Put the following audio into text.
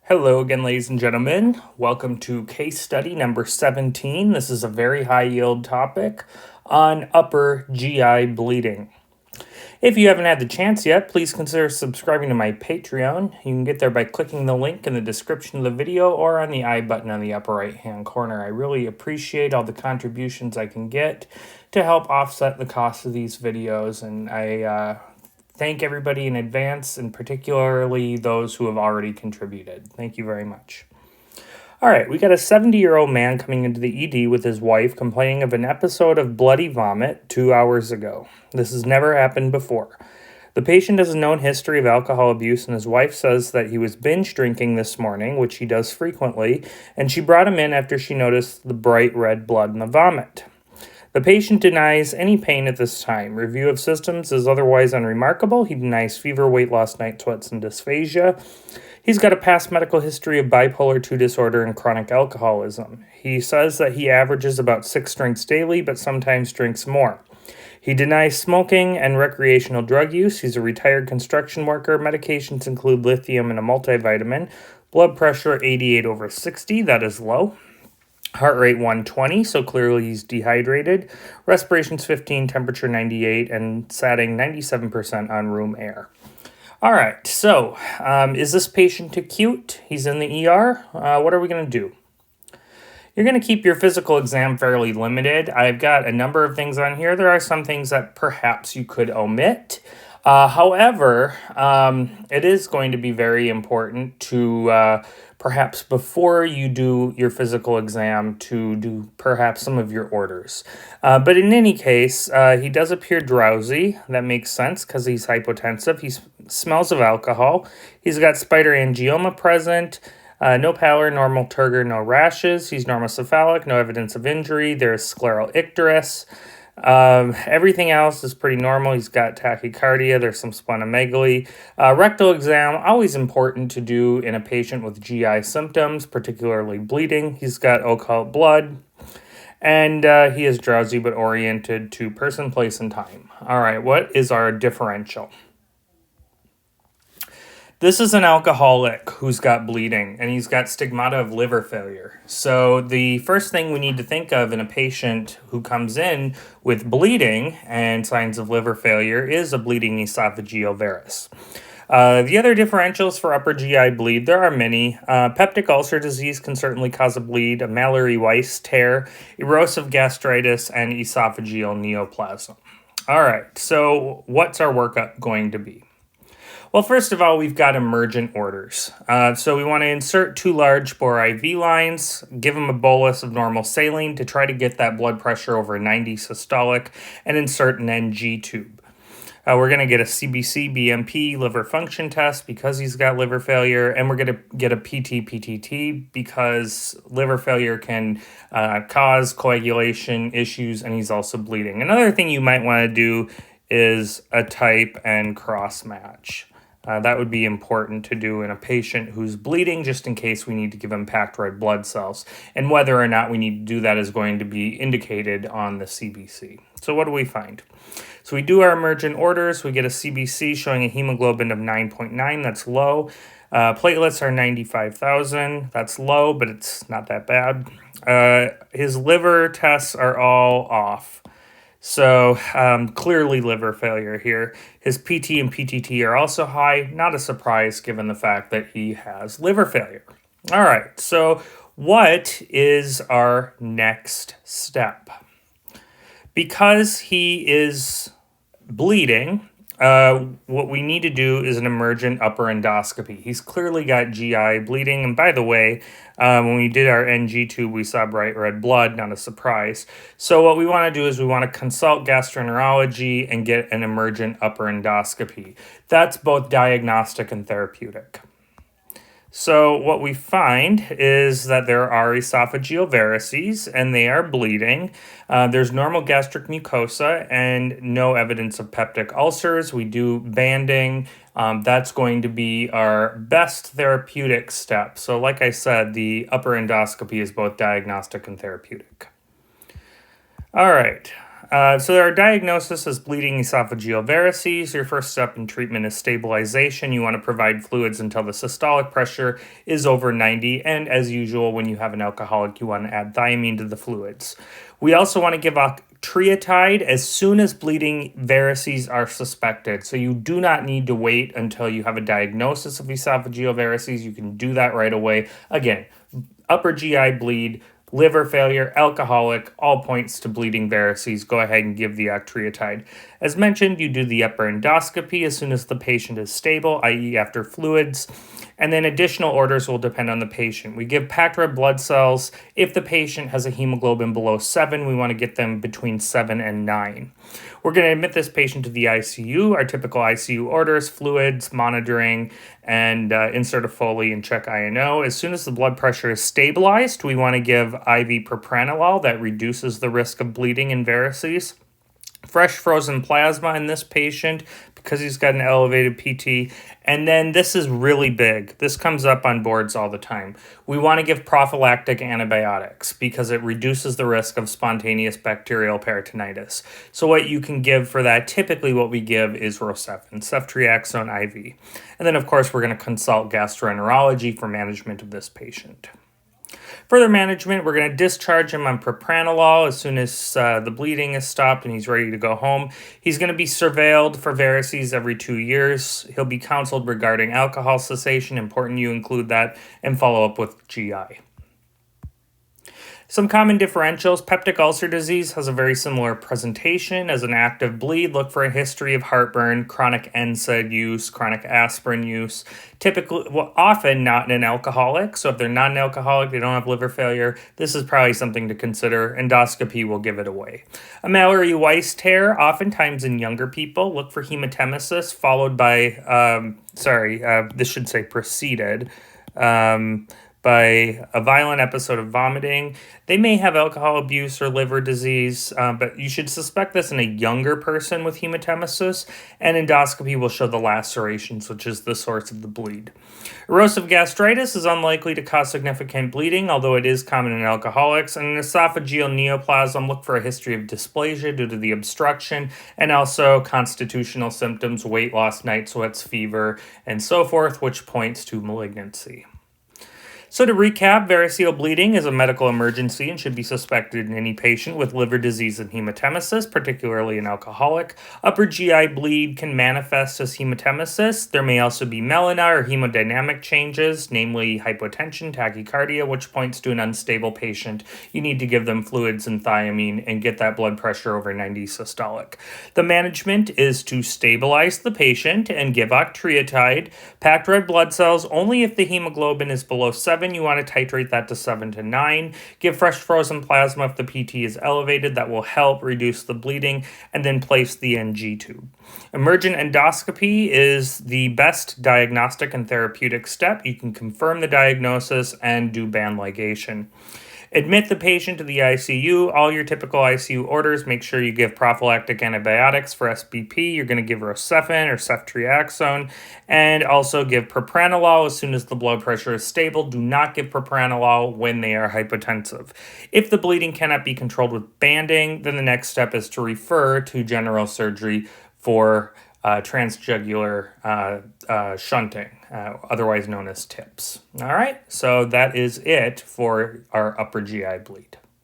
Hello again, ladies and gentlemen. Welcome to case study number 17. This is a very high yield topic on upper GI bleeding. If you haven't had the chance yet, please consider subscribing to my Patreon. You can get there by clicking the link in the description of the video or on the I button on the upper right hand corner. I really appreciate all the contributions I can get to help offset the cost of these videos, and I thank everybody in advance, and particularly those who have already contributed. Thank you very much. All right, we got a 70-year-old man coming into the ED with his wife complaining of an episode of bloody vomit 2 hours ago. This has never happened before. The patient has a known history of alcohol abuse, and his wife says that he was binge drinking this morning, which he does frequently, and she brought him in after she noticed the bright red blood in the vomit. The patient denies any pain at this time. Review of symptoms is otherwise unremarkable. He denies fever, weight loss, night sweats, and dysphagia. He's got a past medical history of bipolar II disorder and chronic alcoholism. He says that he averages about 6 drinks daily, but sometimes drinks more. He denies smoking and recreational drug use. He's a retired construction worker. Medications include lithium and a multivitamin. Blood pressure 88/60, that is low. Heart rate 120, so clearly he's dehydrated. Respiration's 15, temperature 98, and satting 97% on room air. All right, so is this patient acute? He's in the ER. What are we going to do? You're going to keep your physical exam fairly limited. I've got a number of things on here. There are some things that perhaps you could omit. However, it is going to be very important to perhaps before you do your physical exam to do perhaps some of your orders. But in any case, he does appear drowsy. That makes sense because he's hypotensive. He smells of alcohol. He's got spider angioma present. No pallor, normal turgor, no rashes. He's normocephalic, no evidence of injury. There's scleral icterus. Everything else is pretty normal. He's got tachycardia. There's some splenomegaly. Rectal exam, always important to do in a patient with GI symptoms, particularly bleeding. He's got occult blood, and he is drowsy but oriented to person, place, and time. All right, what is our differential? This is an alcoholic who's got bleeding, and he's got stigmata of liver failure. So the first thing we need to think of in a patient who comes in with bleeding and signs of liver failure is a bleeding esophageal varus. The other differentials for upper GI bleed, there are many. Peptic ulcer disease can certainly cause a bleed, a Mallory-Weiss tear, erosive gastritis, and esophageal neoplasm. All right, so what's our workup going to be? Well, first of all, we've got emergent orders. So we want to insert 2 large bore IV lines, give him a bolus of normal saline to try to get that blood pressure over 90 systolic, and insert an NG tube. We're going to get a CBC, BMP, liver function test because he's got liver failure, and we're going to get a PT-PTT because liver failure can cause coagulation issues, and he's also bleeding. Another thing you might want to do is a type and cross match. That would be important to do in a patient who's bleeding, just in case we need to give him packed red blood cells. And whether or not we need to do that is going to be indicated on the CBC. So what do we find? So we do our emergent orders. We get a CBC showing a hemoglobin of 9.9. That's low. Platelets are 95,000. That's low, but it's not that bad. His liver tests are all off. So clearly liver failure here. His PT and PTT are also high. Not a surprise given the fact that he has liver failure. All right, so what is our next step? Because he is bleeding, what we need to do is an emergent upper endoscopy. He's clearly got GI bleeding. And by the way, when we did our NG tube, we saw bright red blood, not a surprise. So what we want to do is we want to consult gastroenterology and get an emergent upper endoscopy. That's both diagnostic and therapeutic. So what we find is that there are esophageal varices, and they are bleeding. There's normal gastric mucosa and no evidence of peptic ulcers. We do banding. That's going to be our best therapeutic step. So like I said, the upper endoscopy is both diagnostic and therapeutic. All right. So our diagnosis is bleeding esophageal varices. Your first step in treatment is stabilization. You want to provide fluids until the systolic pressure is over 90. And as usual, when you have an alcoholic, you want to add thiamine to the fluids. We also want to give octreotide as soon as bleeding varices are suspected. So you do not need to wait until you have a diagnosis of esophageal varices. You can do that right away. Again, upper GI bleed, liver failure, alcoholic, all points to bleeding varices. Go ahead and give the octreotide. As mentioned, you do the upper endoscopy as soon as the patient is stable, i.e. after fluids. And then additional orders will depend on the patient. We give packed red blood cells. If the patient has a hemoglobin below 7, we want to get them between 7 and 9. We're going to admit this patient to the ICU. Our typical ICU orders, fluids, monitoring, and insert a Foley and check INO. As soon as the blood pressure is stabilized, we want to give IV propranolol that reduces the risk of bleeding in varices. Fresh frozen plasma in this patient because he's got an elevated PT. And then this is really big. This comes up on boards all the time. We want to give prophylactic antibiotics because it reduces the risk of spontaneous bacterial peritonitis. So what you can give for that, typically what we give is Rocephin, ceftriaxone IV. And then of course we're going to consult gastroenterology for management of this patient. Further management, we're going to discharge him on propranolol as soon as the bleeding is stopped and he's ready to go home. He's going to be surveilled for varices every 2 years. He'll be counseled regarding alcohol cessation. Important you include that and follow up with GI. Some common differentials. Peptic ulcer disease has a very similar presentation as an active bleed. Look for a history of heartburn, chronic NSAID use, chronic aspirin use. Typically, often not in an alcoholic. So if they're not an alcoholic, they don't have liver failure, this is probably something to consider. Endoscopy will give it away. A Mallory Weiss tear, oftentimes in younger people. Look for hematemesis followed by, this should say preceded. By a violent episode of vomiting. They may have alcohol abuse or liver disease, but you should suspect this in a younger person with hematemesis, and endoscopy will show the lacerations, which is the source of the bleed. Erosive gastritis is unlikely to cause significant bleeding, although it is common in alcoholics, and an esophageal neoplasm, look for a history of dysplasia due to the obstruction, and also constitutional symptoms, weight loss, night sweats, fever, and so forth, which points to malignancy. So to recap, variceal bleeding is a medical emergency and should be suspected in any patient with liver disease and hematemesis, particularly an alcoholic. Upper GI bleed can manifest as hematemesis. There may also be melena or hemodynamic changes, namely hypotension, tachycardia, which points to an unstable patient. You need to give them fluids and thiamine and get that blood pressure over 90 systolic. The management is to stabilize the patient and give octreotide, packed red blood cells only if the hemoglobin is below 7. You want to titrate that to 7 to 9. Give fresh frozen plasma if the PT is elevated. That will help reduce the bleeding, and then place the NG tube. Emergent endoscopy is the best diagnostic and therapeutic step. You can confirm the diagnosis and do band ligation. Admit the patient to the ICU. All your typical ICU orders, make sure you give prophylactic antibiotics for SBP. You're going to give Rocephin or ceftriaxone, and also give propranolol as soon as the blood pressure is stable. Do not give propranolol when they are hypotensive. If the bleeding cannot be controlled with banding, then the next step is to refer to general surgery for transjugular shunting, otherwise known as TIPS. All right, so that is it for our upper GI bleed.